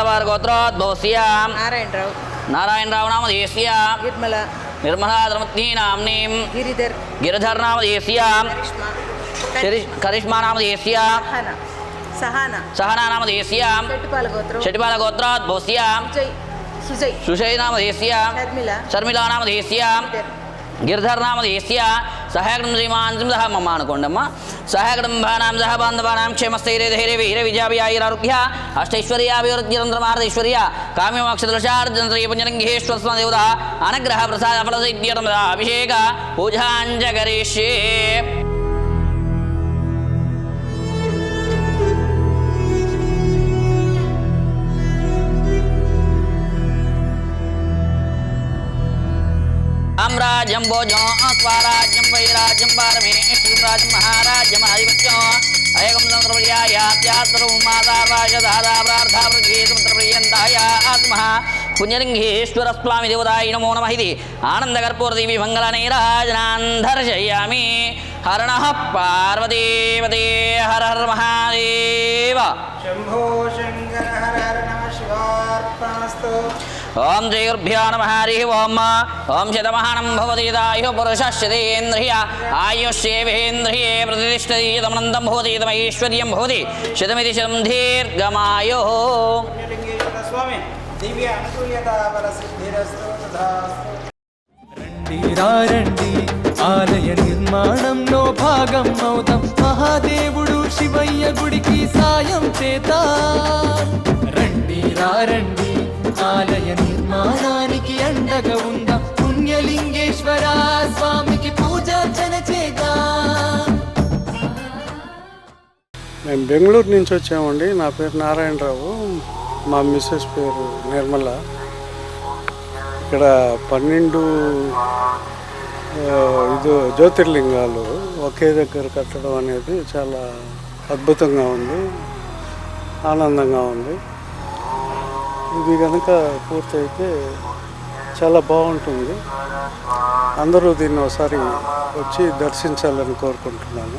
మాదావారి గోత్రోద్భవస్య నారాయణరావు నామధేయస్య నిర్మలా ధర్మత్నీ నామ్నీం గిరిధర్ నామధేయస్య కరిష్మా నామధేయస్య సహనా నామధేయస్య షట్పాల గోత్రోద్భవస్య సుజయ్ నామధేయస్య శర్మిలా నామధేయస్య గిరిధర్ నామధేయస్య సహాయకం శ్రీమాన్ సహ మమ్మ అనుకోండమ్మ సహాయకడంబానాం సహ బాంధవానాం క్షేమస్థైర్య ధైర్య వీర విజయాభియారోగ్య అష్టైశ్వర్యాభివృద్ధిరంధ్రమార్ధైశ్వర్య కామ్యమోక్షదృశార్జంత్రీయ పుణ్యలింగేశ్వర స్మదేవత అనుగ్రహ ప్రసాద ఫలసిద్ధ్యర్థం అభిషేక పూజాంచ కరిష్యే. రాజ్యం భోజం స్వరాజ్యం వైరాజ్యం పారమేశ్వరం రాజ్యం మహారాజ్యం ఆధిపత్యం అయకం సంద్రప్రియాయాత్యాత్రం మాతారాజధారాప్రార్థాప్రగీతమంత్రప్రియంతాయాత్మ పుణ్యలింగేశ్వర స్వామి దేవతాయ నమో నమః ఇది ఆనందకర్పూరదేవి మంగళనైరాజనాన్ దర్శయామి. హర పార్వతీపదే హర హర మహాదేవ శంభో శంకర హర హర నమః శివార్పణమస్తు. ఓం శ్రీ గురుభ్యో నమః హరి ఓం. ఓం శతమానం భవతి యదాయుః పురుషः శతేంద్రియ ఆయుష్యేవేంద్రియే ప్రతిష్ఠతి యదమనంతం భవతి యదమైశ్వర్యం భవతి శతమితి శతం దీర్ఘమాయుః. రండి ఆలయ నిర్మాణంలో భాగం అవుతాం, మహాదేవుడు శివయ్య గుడికి సాయం చేద్దాం. రండి ఆలయ నిర్మాణానికి అండగా ఉందా, పుణ్యలింగేశ్వర స్వామికి పూజార్చన చేద్దాం. మేము బెంగళూరు నుంచి వచ్చామండి. నా పేరు నారాయణరావు, మా మిస్సెస్ పేరు నిర్మల. ఇక్కడ 12 జ్యోతిర్లింగాలు ఒకే దగ్గర కట్టడం అనేది చాలా అద్భుతంగా ఉంది, ఆనందంగా ఉంది. ఇది కనుక పూర్తయితే చాలా బాగుంటుంది. అందరూ దీన్ని ఒకసారి వచ్చి దర్శించాలని కోరుకుంటున్నాను.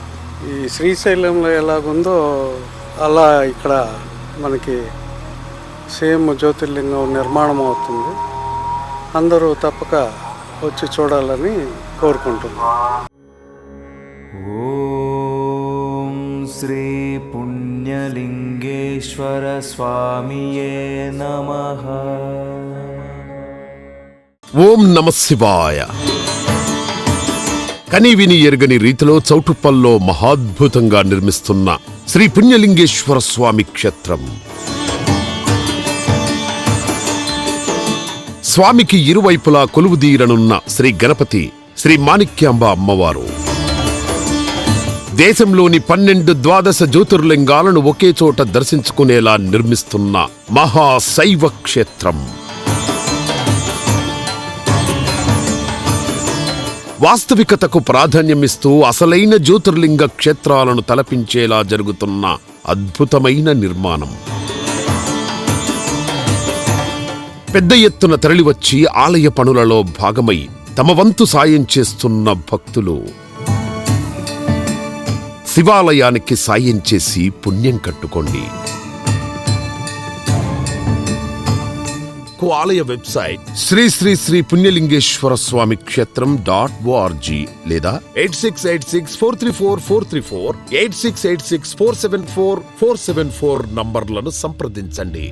ఈ శ్రీశైలంలో ఎలాగుందో అలా ఇక్కడ మనకి సేమ్ జ్యోతిర్లింగం నిర్మాణం అవుతుంది. అందరూ తప్పక వచ్చి చూడాలని కోరుకుంటున్నాను. ఓం శ్రీ పుణ్యలింగేశ్వర స్వామియే నమః. ఓం నమః శివాయ. కనీవిని ఎరగని రీతిలో చౌటుప్పల్లో మహాద్భుతంగా నిర్మిస్తున్న శ్రీ పుణ్యలింగేశ్వర స్వామి క్షేత్రం. స్వామికి ఇరువైపులా కొలువుదీరనున్న శ్రీ గణపతి, శ్రీ మాణిక్యాంబ అమ్మవారు దేశంలోని 12 ద్వాదశ జ్యోతిర్లింగాలను ఒకే చోట దర్శించుకునేలా నిర్మిస్తున్న మహాశైవ క్షేత్రం. వాస్తవికతకు ప్రాధాన్యమిస్తూ అసలైన జ్యోతిర్లింగ క్షేత్రాలను తలపించేలా జరుగుతున్న అద్భుతమైన నిర్మాణం. పెద్ద ఎత్తున తరలివచ్చి ఆలయ పనులలో భాగమై తమ వంతు సాయం చేస్తున్న భక్తులు శివాలయానికి సాయం చేసి పుణ్యం కట్టుకోండి. ఆలయ వెబ్సైట్ శ్రీ శ్రీ శ్రీ పుణ్యలింగేశ్వర స్వామి క్షేత్రం .org లేదా 8686434434 8686474474 నంబర్లను సంప్రదించండి.